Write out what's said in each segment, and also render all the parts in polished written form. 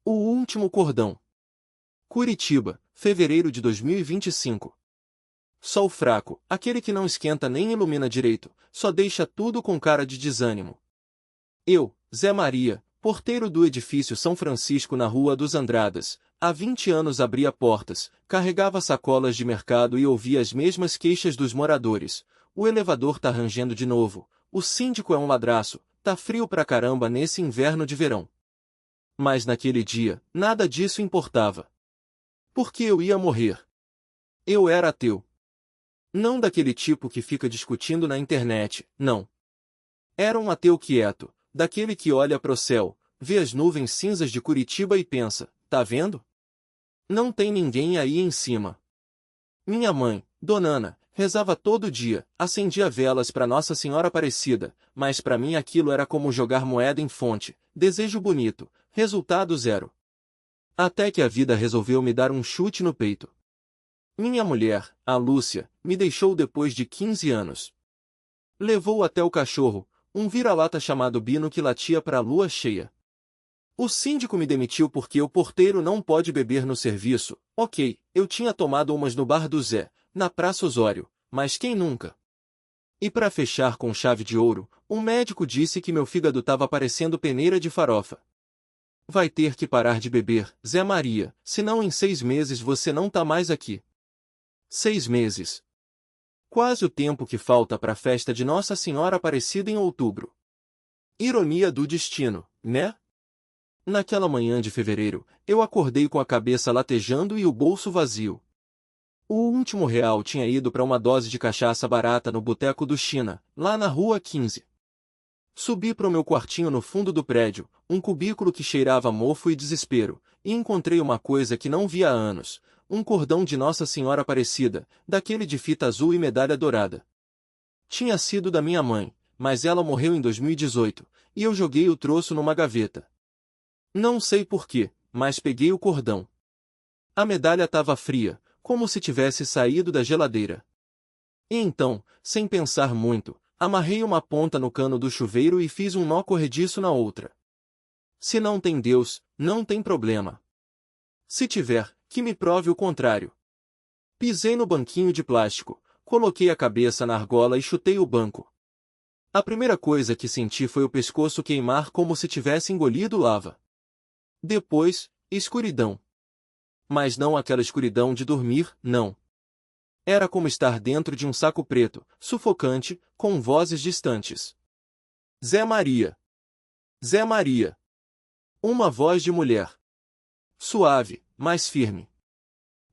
O último cordão. Curitiba, fevereiro de 2025. Sol fraco, aquele que não esquenta nem ilumina direito, só deixa tudo com cara de desânimo. Eu, Zé Maria, porteiro do edifício São Francisco na Rua dos Andradas, há 20 anos abria portas, carregava sacolas de mercado e ouvia as mesmas queixas dos moradores. O elevador tá rangendo de novo, o síndico é um ladraço, tá frio pra caramba nesse inverno de verão. Mas naquele dia, nada disso importava. Porque eu ia morrer. Eu era ateu. Não daquele tipo que fica discutindo na internet, não. Era um ateu quieto, daquele que olha pro céu, vê as nuvens cinzas de Curitiba e pensa, tá vendo? Não tem ninguém aí em cima. Minha mãe, Dona Ana, rezava todo dia, acendia velas para Nossa Senhora Aparecida, mas para mim aquilo era como jogar moeda em fonte, desejo bonito, resultado zero. Até que a vida resolveu me dar um chute no peito. Minha mulher, a Lúcia, me deixou depois de 15 anos. Levou até o cachorro, um vira-lata chamado Bino que latia para a lua cheia. O síndico me demitiu porque o porteiro não pode beber no serviço. Ok, eu tinha tomado umas no bar do Zé, na Praça Osório, mas quem nunca? E para fechar com chave de ouro, um médico disse que meu fígado estava parecendo peneira de farofa. Vai ter que parar de beber, Zé Maria, senão em 6 meses você não tá mais aqui. 6 meses. Quase o tempo que falta para a festa de Nossa Senhora Aparecida em outubro. Ironia do destino, né? Naquela manhã de fevereiro, eu acordei com a cabeça latejando e o bolso vazio. O último real tinha ido para uma dose de cachaça barata no Boteco do China, lá na Rua 15. Subi para o meu quartinho no fundo do prédio, um cubículo que cheirava mofo e desespero, e encontrei uma coisa que não via há anos, um cordão de Nossa Senhora Aparecida, daquele de fita azul e medalha dourada. Tinha sido da minha mãe, mas ela morreu em 2018, e eu joguei o troço numa gaveta. Não sei porquê, mas peguei o cordão. A medalha estava fria, como se tivesse saído da geladeira. E então, sem pensar muito, amarrei uma ponta no cano do chuveiro e fiz um nó corrediço na outra. Se não tem Deus, não tem problema. Se tiver, que me prove o contrário. Pisei no banquinho de plástico, coloquei a cabeça na argola e chutei o banco. A primeira coisa que senti foi o pescoço queimar como se tivesse engolido lava. Depois, escuridão. Mas não aquela escuridão de dormir, não. Era como estar dentro de um saco preto, sufocante, com vozes distantes. Zé Maria. Zé Maria. Uma voz de mulher. Suave, mas firme.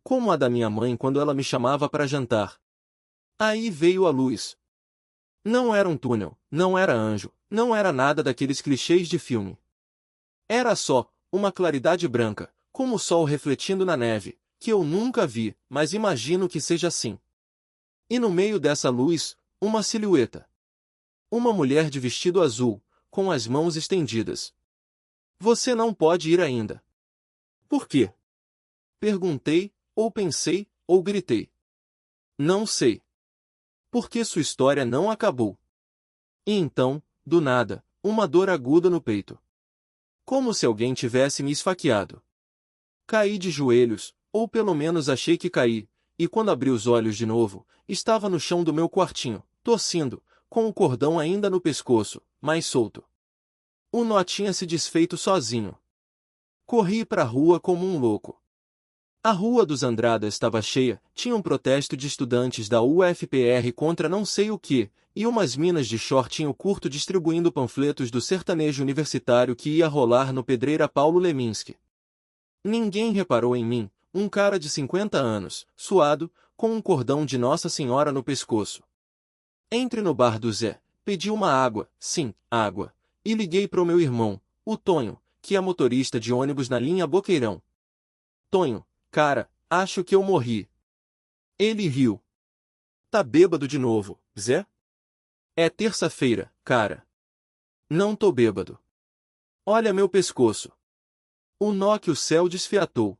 Como a da minha mãe quando ela me chamava para jantar. Aí veio a luz. Não era um túnel, não era anjo, não era nada daqueles clichês de filme. Era só uma claridade branca, como o sol refletindo na neve, que eu nunca vi, mas imagino que seja assim. E no meio dessa luz, uma silhueta. Uma mulher de vestido azul, com as mãos estendidas. Você não pode ir ainda. Por quê? Perguntei, ou pensei, ou gritei. Não sei. Porque sua história não acabou. E então, do nada, uma dor aguda no peito. Como se alguém tivesse me esfaqueado. Caí de joelhos, ou pelo menos achei que caí, e quando abri os olhos de novo, estava no chão do meu quartinho, tossindo, com o cordão ainda no pescoço, mas solto. O nó tinha se desfeito sozinho. Corri para a rua como um louco. A Rua dos Andradas estava cheia, tinha um protesto de estudantes da UFPR contra não sei o que, e umas minas de shortinho curto distribuindo panfletos do sertanejo universitário que ia rolar no Pedreira Paulo Leminski. Ninguém reparou em mim, um cara de 50 anos, suado, com um cordão de Nossa Senhora no pescoço. Entre no bar do Zé, pedi uma água, sim, água, e liguei pro meu irmão, o Tonho, que é motorista de ônibus na linha Boqueirão. Tonho, cara, acho que eu morri. Ele riu. Tá bêbado de novo, Zé? É terça-feira, cara. Não tô bêbado. Olha meu pescoço. O nó que o céu desfiatou.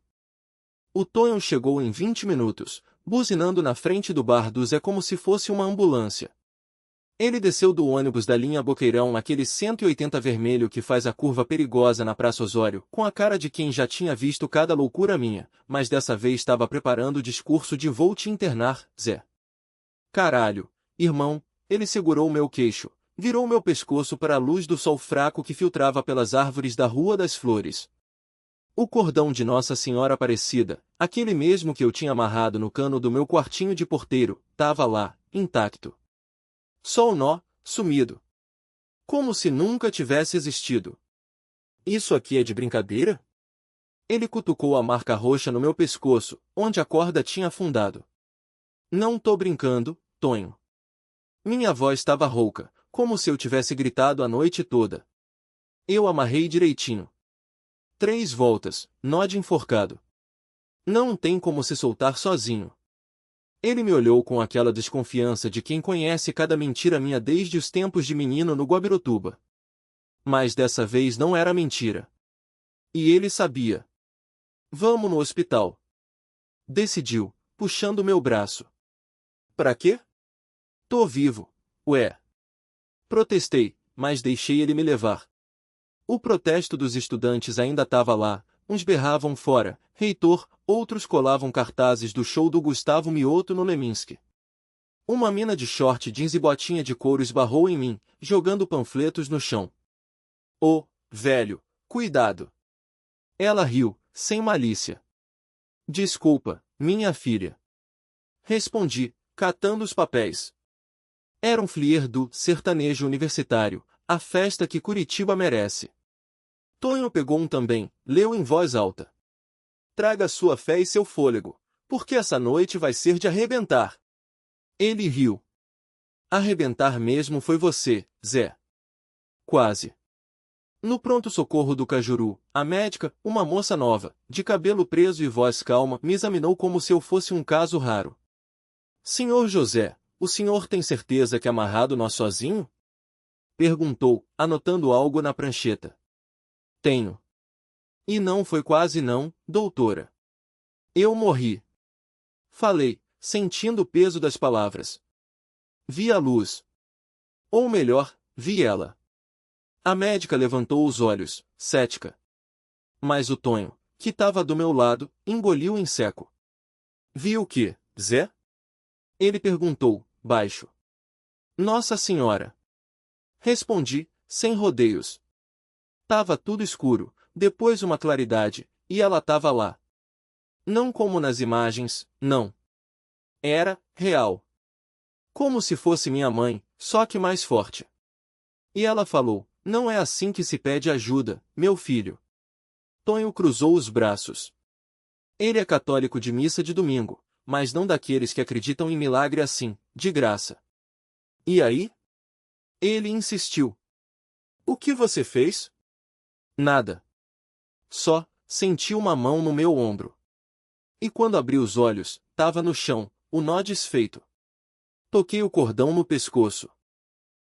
O Tonho chegou em 20 minutos, buzinando na frente do bar do Zé como se fosse uma ambulância. Ele desceu do ônibus da linha Boqueirão, aquele 180 vermelho que faz a curva perigosa na Praça Osório, com a cara de quem já tinha visto cada loucura minha, mas dessa vez estava preparando o discurso de vou te internar, Zé. Caralho, irmão, ele segurou meu queixo, virou meu pescoço para a luz do sol fraco que filtrava pelas árvores da Rua das Flores. O cordão de Nossa Senhora Aparecida, aquele mesmo que eu tinha amarrado no cano do meu quartinho de porteiro, estava lá, intacto. Só o nó, sumido. Como se nunca tivesse existido. Isso aqui é de brincadeira? Ele cutucou a marca roxa no meu pescoço, onde a corda tinha afundado. Não tô brincando, Tonho. Minha voz estava rouca, como se eu tivesse gritado a noite toda. Eu amarrei direitinho. 3 voltas, nó de enforcado. Não tem como se soltar sozinho. Ele me olhou com aquela desconfiança de quem conhece cada mentira minha desde os tempos de menino no Guabirotuba. Mas dessa vez não era mentira. E ele sabia. Vamos no hospital. Decidiu, puxando meu braço. Pra quê? Tô vivo, ué. Protestei, mas deixei ele me levar. O protesto dos estudantes ainda estava lá, uns berravam fora, reitor, outros colavam cartazes do show do Gustavo Mioto no Leminski. Uma mina de short jeans e botinha de couro esbarrou em mim, jogando panfletos no chão. Ô, velho, cuidado. Ela riu, sem malícia. Desculpa, minha filha. Respondi, catando os papéis. Era um flyer do sertanejo universitário, a festa que Curitiba merece. Tonho pegou um também, leu em voz alta. Traga sua fé e seu fôlego, porque essa noite vai ser de arrebentar. Ele riu. Arrebentar mesmo foi você, Zé. Quase. No pronto-socorro do Cajuru, a médica, uma moça nova, de cabelo preso e voz calma, me examinou como se eu fosse um caso raro. Senhor José, o senhor tem certeza que amarrado nós sozinho? Perguntou, anotando algo na prancheta. Tenho. E não foi quase não, doutora. Eu morri. Falei, sentindo o peso das palavras. Vi a luz. Ou melhor, vi ela. A médica levantou os olhos, cética. Mas o Tonho, que estava do meu lado, engoliu em seco. Viu o quê, Zé? Ele perguntou, baixo. Nossa Senhora. Respondi, sem rodeios. Tava tudo escuro, depois uma claridade, e ela tava lá. Não como nas imagens, não. Era real. Como se fosse minha mãe, só que mais forte. E ela falou, não é assim que se pede ajuda, meu filho. Tonho cruzou os braços. Ele é católico de missa de domingo, mas não daqueles que acreditam em milagre assim, de graça. E aí? Ele insistiu. O que você fez? Nada. Só, senti uma mão no meu ombro. E quando abri os olhos, tava no chão, o nó desfeito. Toquei o cordão no pescoço.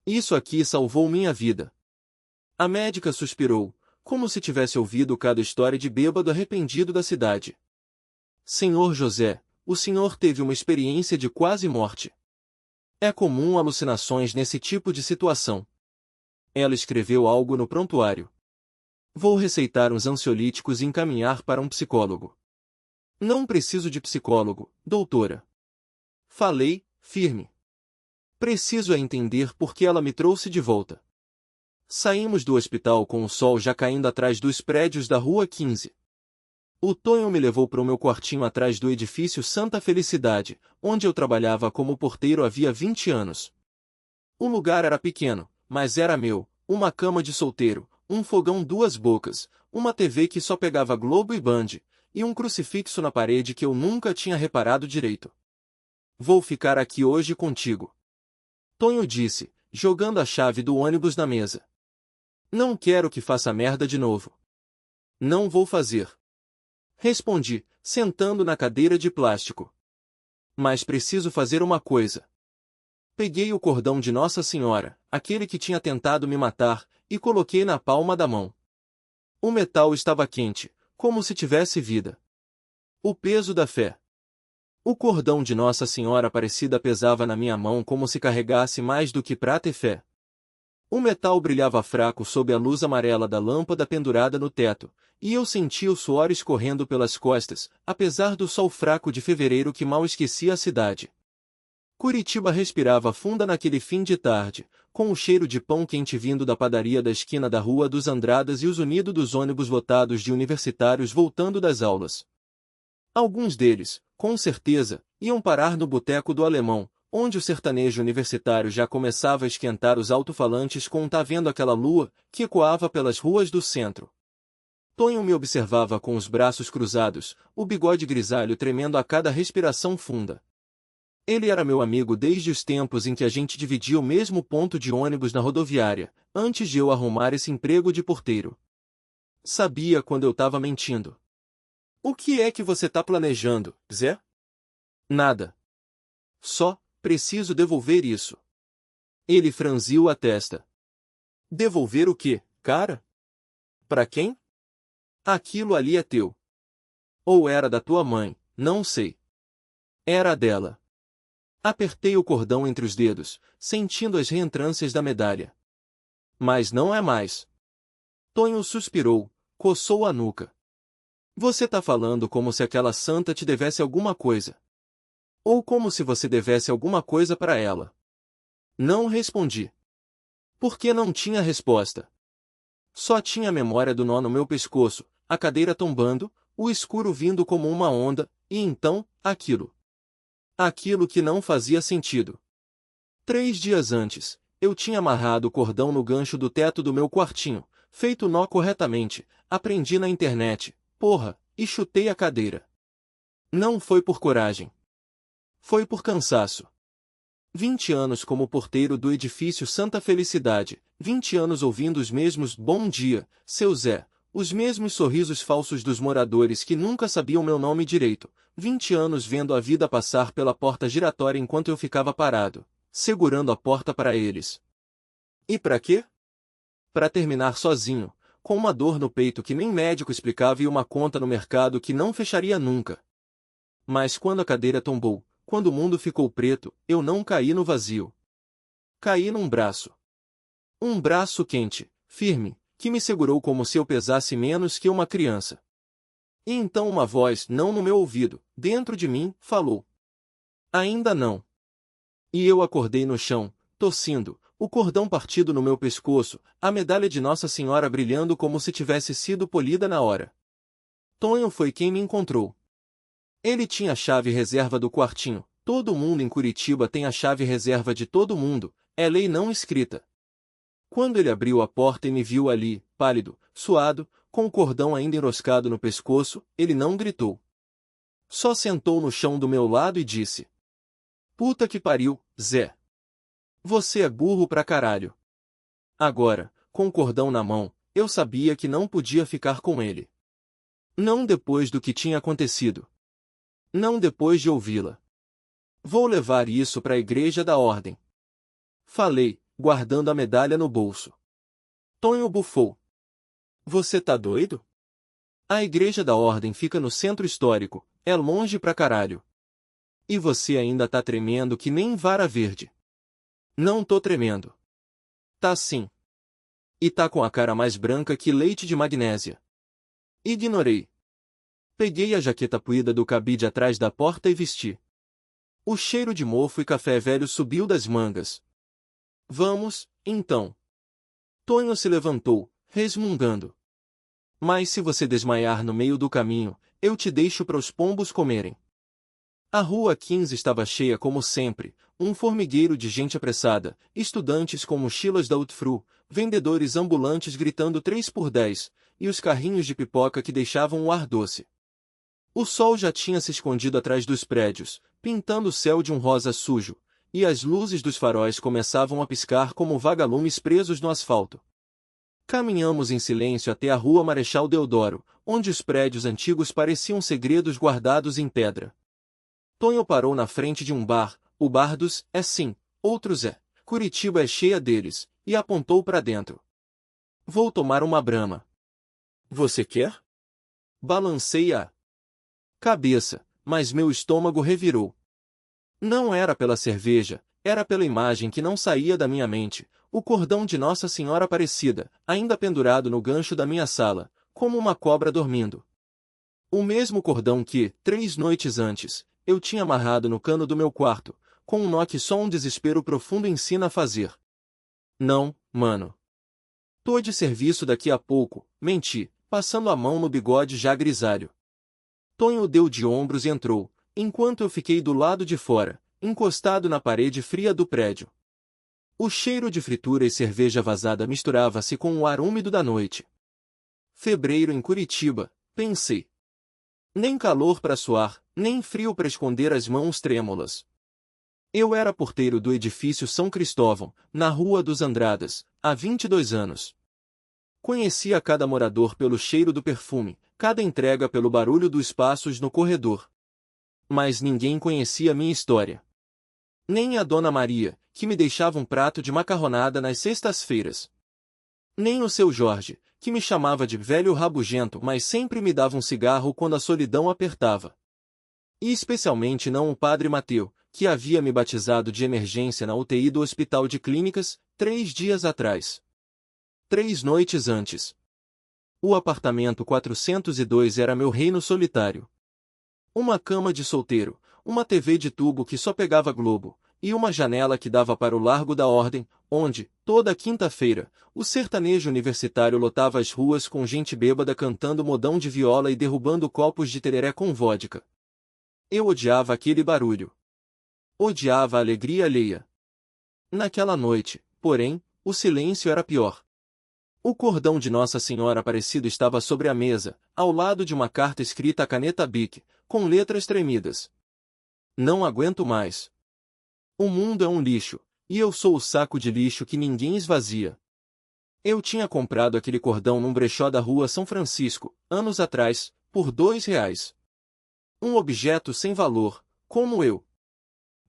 Isso aqui salvou minha vida. A médica suspirou, como se tivesse ouvido cada história de bêbado arrependido da cidade. Senhor José, o senhor teve uma experiência de quase morte. É comum alucinações nesse tipo de situação. Ela escreveu algo no prontuário. Vou receitar uns ansiolíticos e encaminhar para um psicólogo. Não preciso de psicólogo, doutora. Falei, firme. Preciso é entender por que ela me trouxe de volta. Saímos do hospital com o sol já caindo atrás dos prédios da Rua 15. O Tonho me levou para o meu quartinho atrás do edifício Santa Felicidade, onde eu trabalhava como porteiro havia 20 anos. O lugar era pequeno, mas era meu, uma cama de solteiro, um fogão 2 bocas, uma TV que só pegava Globo e Band, e um crucifixo na parede que eu nunca tinha reparado direito. Vou ficar aqui hoje contigo. Tonho disse, jogando a chave do ônibus na mesa. Não quero que faça merda de novo. Não vou fazer. Respondi, sentando na cadeira de plástico. Mas preciso fazer uma coisa. Peguei o cordão de Nossa Senhora, aquele que tinha tentado me matar, e coloquei na palma da mão. O metal estava quente, como se tivesse vida. O peso da fé. O cordão de Nossa Senhora Aparecida pesava na minha mão como se carregasse mais do que prata e fé. O metal brilhava fraco sob a luz amarela da lâmpada pendurada no teto, e eu sentia o suor escorrendo pelas costas, apesar do sol fraco de fevereiro que mal esquecia a cidade. Curitiba respirava funda naquele fim de tarde, com o cheiro de pão quente vindo da padaria da esquina da Rua dos Andradas e o zunido dos ônibus lotados de universitários voltando das aulas. Alguns deles, com certeza, iam parar no boteco do Alemão, onde o sertanejo universitário já começava a esquentar os alto-falantes com "Tá vendo aquela lua", que ecoava pelas ruas do centro. Tonho me observava com os braços cruzados, o bigode grisalho tremendo a cada respiração funda. Ele era meu amigo desde os tempos em que a gente dividia o mesmo ponto de ônibus na rodoviária, antes de eu arrumar esse emprego de porteiro. Sabia quando eu estava mentindo. "O que é que você tá planejando, Zé?" "Nada. Só, preciso devolver isso." Ele franziu a testa. "Devolver o quê, cara? Pra quem?" "Aquilo ali é teu." "Ou era da tua mãe, não sei." "Era dela." Apertei o cordão entre os dedos, sentindo as reentrâncias da medalha. "Mas não é mais." Tonho suspirou, coçou a nuca. "Você tá falando como se aquela santa te devesse alguma coisa. Ou como se você devesse alguma coisa para ela." Não respondi. Porque não tinha resposta. Só tinha a memória do nó no meu pescoço, a cadeira tombando, o escuro vindo como uma onda, e então, aquilo. Aquilo que não fazia sentido. 3 dias antes, eu tinha amarrado o cordão no gancho do teto do meu quartinho, feito o nó corretamente, aprendi na internet, porra, e chutei a cadeira. Não foi por coragem. Foi por cansaço. 20 anos como porteiro do edifício Santa Felicidade, 20 anos ouvindo os mesmos "bom dia, seu Zé", os mesmos sorrisos falsos dos moradores que nunca sabiam meu nome direito, 20 anos vendo a vida passar pela porta giratória enquanto eu ficava parado, segurando a porta para eles. E para quê? Para terminar sozinho, com uma dor no peito que nem médico explicava e uma conta no mercado que não fecharia nunca. Mas quando a cadeira tombou, quando o mundo ficou preto, eu não caí no vazio. Caí num braço. Um braço quente, firme, que me segurou como se eu pesasse menos que uma criança. E então uma voz, não no meu ouvido, dentro de mim, falou: "Ainda não." E eu acordei no chão, tossindo, o cordão partido no meu pescoço, a medalha de Nossa Senhora brilhando como se tivesse sido polida na hora. Tonho foi quem me encontrou. Ele tinha a chave reserva do quartinho. Todo mundo em Curitiba tem a chave reserva de todo mundo, é lei não escrita. Quando ele abriu a porta e me viu ali, pálido, suado, com o cordão ainda enroscado no pescoço, ele não gritou. Só sentou no chão do meu lado e disse: "Puta que pariu, Zé. Você é burro pra caralho." Agora, com o cordão na mão, eu sabia que não podia ficar com ele. Não depois do que tinha acontecido. Não depois de ouvi-la. "Vou levar isso para a Igreja da Ordem." Falei, guardando a medalha no bolso. Tonho bufou. "Você tá doido? A Igreja da Ordem fica no centro histórico, é longe pra caralho. E você ainda tá tremendo que nem vara verde." "Não tô tremendo." "Tá sim. E tá com a cara mais branca que leite de magnésia." Ignorei. Peguei a jaqueta puída do cabide atrás da porta e vesti. O cheiro de mofo e café velho subiu das mangas. "Vamos, então." Tonho se levantou, resmungando. "Mas se você desmaiar no meio do caminho, eu te deixo para os pombos comerem." A rua 15 estava cheia como sempre, um formigueiro de gente apressada, estudantes com mochilas da UTFRU, vendedores ambulantes gritando 3x10, e os carrinhos de pipoca que deixavam o ar doce. O sol já tinha se escondido atrás dos prédios, pintando o céu de um rosa sujo, e as luzes dos faróis começavam a piscar como vagalumes presos no asfalto. Caminhamos em silêncio até a Rua Marechal Deodoro, onde os prédios antigos pareciam segredos guardados em pedra. Tonho parou na frente de um bar, o bar dos "é sim, outros é, Curitiba é cheia deles", e apontou para dentro. "Vou tomar uma brama." "Você quer?" Balancei a cabeça, mas meu estômago revirou. Não era pela cerveja, era pela imagem que não saía da minha mente, o cordão de Nossa Senhora Aparecida, ainda pendurado no gancho da minha sala, como uma cobra dormindo. O mesmo cordão que, 3 noites antes, eu tinha amarrado no cano do meu quarto, com um nó que só um desespero profundo ensina a fazer. Não, mano. Tô de serviço daqui a pouco, menti, passando a mão no bigode já grisalho. Tonho deu de ombros e entrou, enquanto eu fiquei do lado de fora, encostado na parede fria do prédio. O cheiro de fritura e cerveja vazada misturava-se com o ar úmido da noite. Fevereiro em Curitiba, pensei. Nem calor para suar, nem frio para esconder as mãos trêmulas. Eu era porteiro do edifício São Cristóvão, na Rua dos Andradas, há 22 anos. Conhecia cada morador pelo cheiro do perfume, cada entrega pelo barulho dos passos no corredor. Mas ninguém conhecia minha história. Nem a Dona Maria, que me deixava um prato de macarronada nas sextas-feiras. Nem o seu Jorge, que me chamava de velho rabugento, mas sempre me dava um cigarro quando a solidão apertava. E especialmente não o padre Mateu, que havia me batizado de emergência na UTI do Hospital de Clínicas, 3 dias atrás. 3 noites antes. O apartamento 402 era meu reino solitário. Uma cama de solteiro, uma TV de tubo que só pegava Globo, e uma janela que dava para o Largo da Ordem, onde, toda quinta-feira, o sertanejo universitário lotava as ruas com gente bêbada cantando modão de viola e derrubando copos de tereré com vodka. Eu odiava aquele barulho. Odiava a alegria alheia. Naquela noite, porém, o silêncio era pior. O cordão de Nossa Senhora Aparecida estava sobre a mesa, ao lado de uma carta escrita a caneta Bic, com letras tremidas. Não aguento mais. O mundo é um lixo, e eu sou o saco de lixo que ninguém esvazia. Eu tinha comprado aquele cordão num brechó da Rua São Francisco, anos atrás, por R$ 2. Um objeto sem valor, como eu.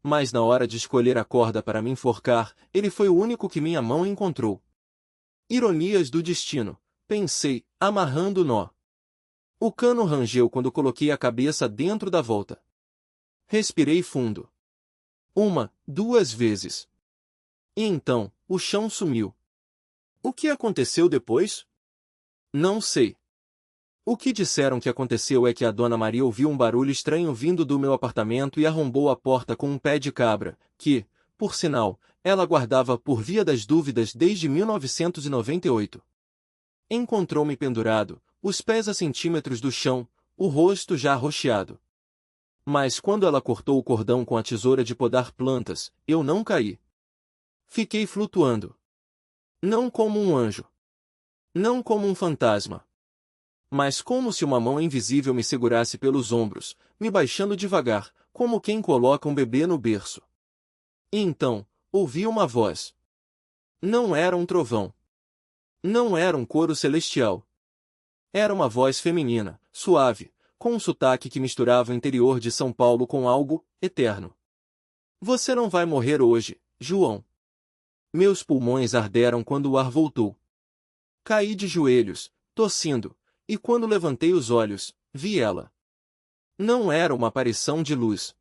Mas na hora de escolher a corda para me enforcar, ele foi o único que minha mão encontrou. Ironias do destino, pensei, amarrando o nó. O cano rangeu quando coloquei a cabeça dentro da volta. Respirei fundo. 1, 2 vezes. E então, o chão sumiu. O que aconteceu depois? Não sei. O que disseram que aconteceu é que a Dona Maria ouviu um barulho estranho vindo do meu apartamento e arrombou a porta com um pé de cabra, que, por sinal, ela guardava por via das dúvidas desde 1998. Encontrou-me pendurado, os pés a centímetros do chão, o rosto já arroxeado. Mas quando ela cortou o cordão com a tesoura de podar plantas, eu não caí. Fiquei flutuando. Não como um anjo. Não como um fantasma. Mas como se uma mão invisível me segurasse pelos ombros, me baixando devagar, como quem coloca um bebê no berço. E então, ouvi uma voz. Não era um trovão. Não era um coro celestial. Era uma voz feminina, suave, com um sotaque que misturava o interior de São Paulo com algo eterno. Você não vai morrer hoje, João. Meus pulmões arderam quando o ar voltou. Caí de joelhos, tossindo, e quando levantei os olhos, vi ela. Não era uma aparição de luz.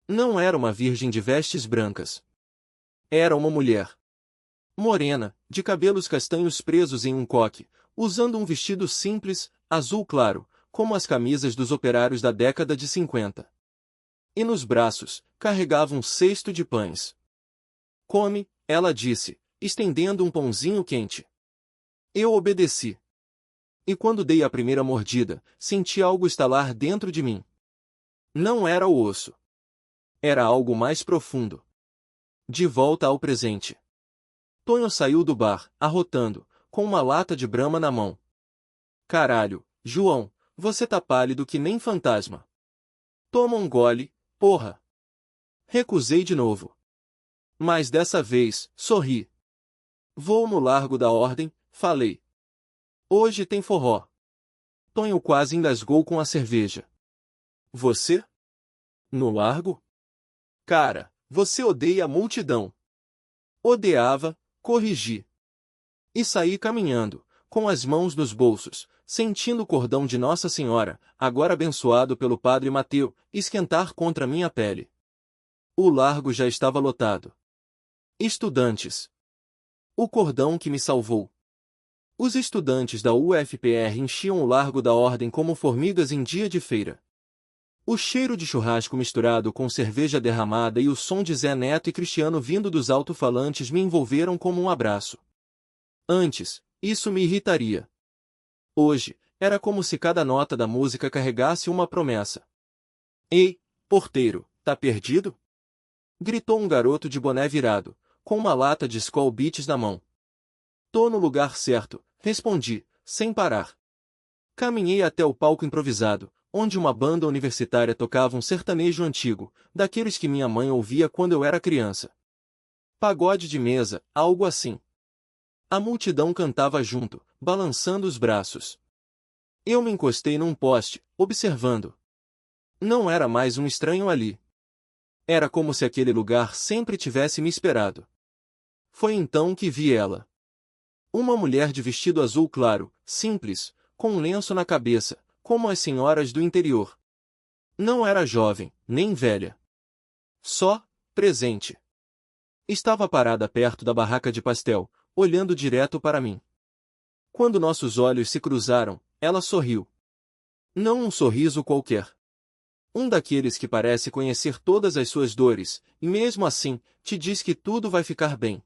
Não era uma virgem de vestes brancas. Era uma mulher. Morena, de cabelos castanhos presos em um coque, usando um vestido simples, azul claro, como as camisas dos operários da década de 50. E nos braços, carregava um cesto de pães. Come, ela disse, estendendo um pãozinho quente. Eu obedeci. E quando dei a primeira mordida, senti algo estalar dentro de mim. Não era o osso. Era algo mais profundo. De volta ao presente. Tonho saiu do bar, arrotando, com uma lata de Brahma na mão. Caralho, João, você tá pálido que nem fantasma. Toma um gole, porra. Recusei de novo. Mas dessa vez, sorri. Vou no Largo da Ordem, falei. Hoje tem forró. Tonho quase engasgou com a cerveja. Você? No Largo? Cara, você odeia a multidão. Odiava, corrigi. E saí caminhando, com as mãos nos bolsos, sentindo o cordão de Nossa Senhora, agora abençoado pelo padre Mateu, esquentar contra minha pele. O largo já estava lotado. Estudantes. O cordão que me salvou. Os estudantes da UFPR enchiam o largo da ordem como formigas em dia de feira. O cheiro de churrasco misturado com cerveja derramada e o som de Zé Neto e Cristiano vindo dos alto-falantes me envolveram como um abraço. Antes, isso me irritaria. Hoje, era como se cada nota da música carregasse uma promessa. Ei, porteiro, tá perdido? Gritou um garoto de boné virado, com uma lata de Skol Beats na mão. Tô no lugar certo, respondi, sem parar. Caminhei até o palco improvisado, onde uma banda universitária tocava um sertanejo antigo, daqueles que minha mãe ouvia quando eu era criança. Pagode de mesa, algo assim. A multidão cantava junto, balançando os braços. Eu me encostei num poste, observando. Não era mais um estranho ali. Era como se aquele lugar sempre tivesse me esperado. Foi então que vi ela. Uma mulher de vestido azul claro, simples, com um lenço na cabeça, como as senhoras do interior. Não era jovem, nem velha. Só, presente. Estava parada perto da barraca de pastel, olhando direto para mim. Quando nossos olhos se cruzaram, ela sorriu. Não um sorriso qualquer. Um daqueles que parece conhecer todas as suas dores, e mesmo assim, te diz que tudo vai ficar bem.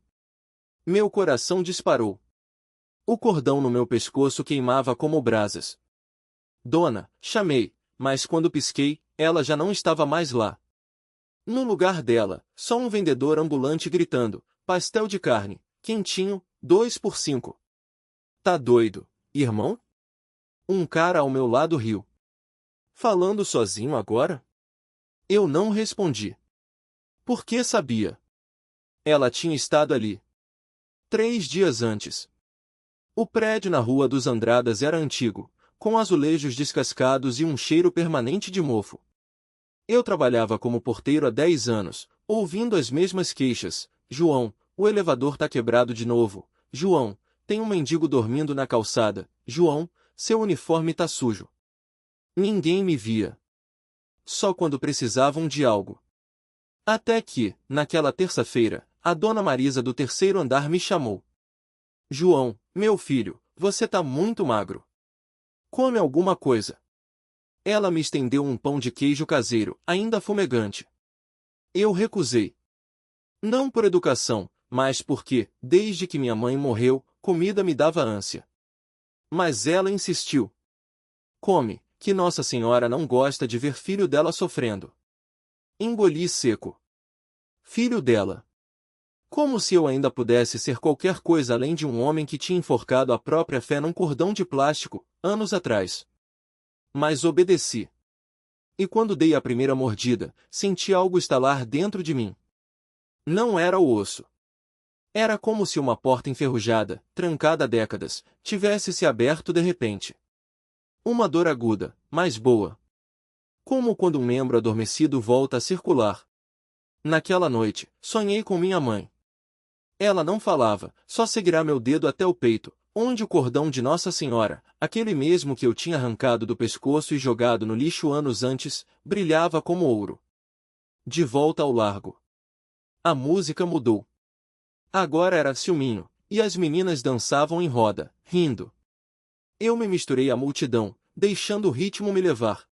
Meu coração disparou. O cordão no meu pescoço queimava como brasas. Dona, chamei, mas quando pisquei, ela já não estava mais lá. No lugar dela, só um vendedor ambulante gritando, pastel de carne, quentinho, 2 por 5. Tá doido, irmão? Um cara ao meu lado riu. Falando sozinho agora? Eu não respondi. Porque sabia. Ela tinha estado ali. 3 dias antes. O prédio na Rua dos Andradas era antigo, com azulejos descascados e um cheiro permanente de mofo. Eu trabalhava como porteiro há 10 anos, ouvindo as mesmas queixas. João, o elevador tá quebrado de novo. João, tem um mendigo dormindo na calçada. João, seu uniforme tá sujo. Ninguém me via. Só quando precisavam de algo. Até que, naquela terça-feira, a dona Marisa do terceiro andar me chamou. João, meu filho, você tá muito magro. Come alguma coisa. Ela me estendeu um pão de queijo caseiro, ainda fumegante. Eu recusei. Não por educação, mas porque, desde que minha mãe morreu, comida me dava ânsia. Mas ela insistiu. Come, que Nossa Senhora não gosta de ver filho dela sofrendo. Engoli seco. Filho dela. Como se eu ainda pudesse ser qualquer coisa além de um homem que tinha enforcado a própria fé num cordão de plástico, anos atrás. Mas obedeci. E quando dei a primeira mordida, senti algo estalar dentro de mim. Não era o osso. Era como se uma porta enferrujada, trancada há décadas, tivesse se aberto de repente. Uma dor aguda, mas boa. Como quando um membro adormecido volta a circular. Naquela noite, sonhei com minha mãe. Ela não falava, só seguirá meu dedo até o peito, onde o cordão de Nossa Senhora, aquele mesmo que eu tinha arrancado do pescoço e jogado no lixo anos antes, brilhava como ouro. De volta ao largo. A música mudou. Agora era ciúminho, e as meninas dançavam em roda, rindo. Eu me misturei à multidão, deixando o ritmo me levar.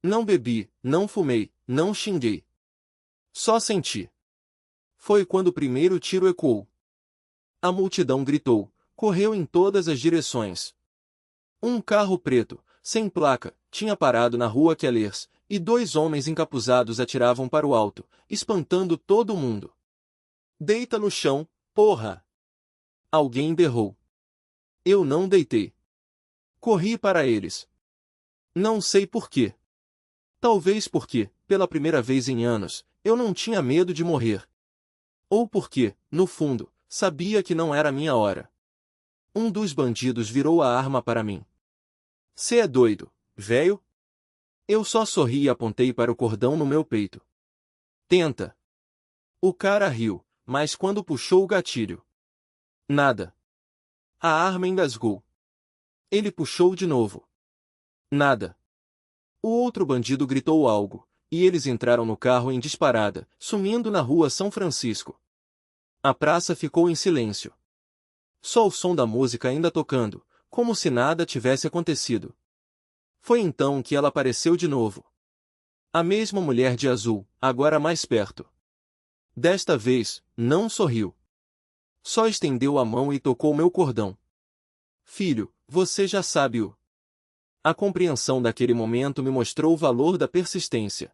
Não bebi, não fumei, não xinguei. Só senti. Foi quando o primeiro tiro ecoou. A multidão gritou, correu em todas as direções. Um carro preto, sem placa, tinha parado na rua Kellers, e 2 homens encapuzados atiravam para o alto, espantando todo mundo. Deita no chão, porra! Alguém berrou. Eu não deitei. Corri para eles. Não sei por quê. Talvez porque, pela primeira vez em anos, eu não tinha medo de morrer. Ou porque, no fundo, sabia que não era minha hora. Um dos bandidos virou a arma para mim. Cê é doido, véio? Eu só sorri e apontei para o cordão no meu peito. Tenta. O cara riu, mas quando puxou o gatilho. Nada. A arma engasgou. Ele puxou de novo. Nada. O outro bandido gritou algo, e eles entraram no carro em disparada, sumindo na rua São Francisco. A praça ficou em silêncio. Só o som da música ainda tocando, como se nada tivesse acontecido. Foi então que ela apareceu de novo. A mesma mulher de azul, agora mais perto. Desta vez, não sorriu. Só estendeu a mão e tocou meu cordão. Filho, você já sabe o. A compreensão daquele momento me mostrou o valor da persistência.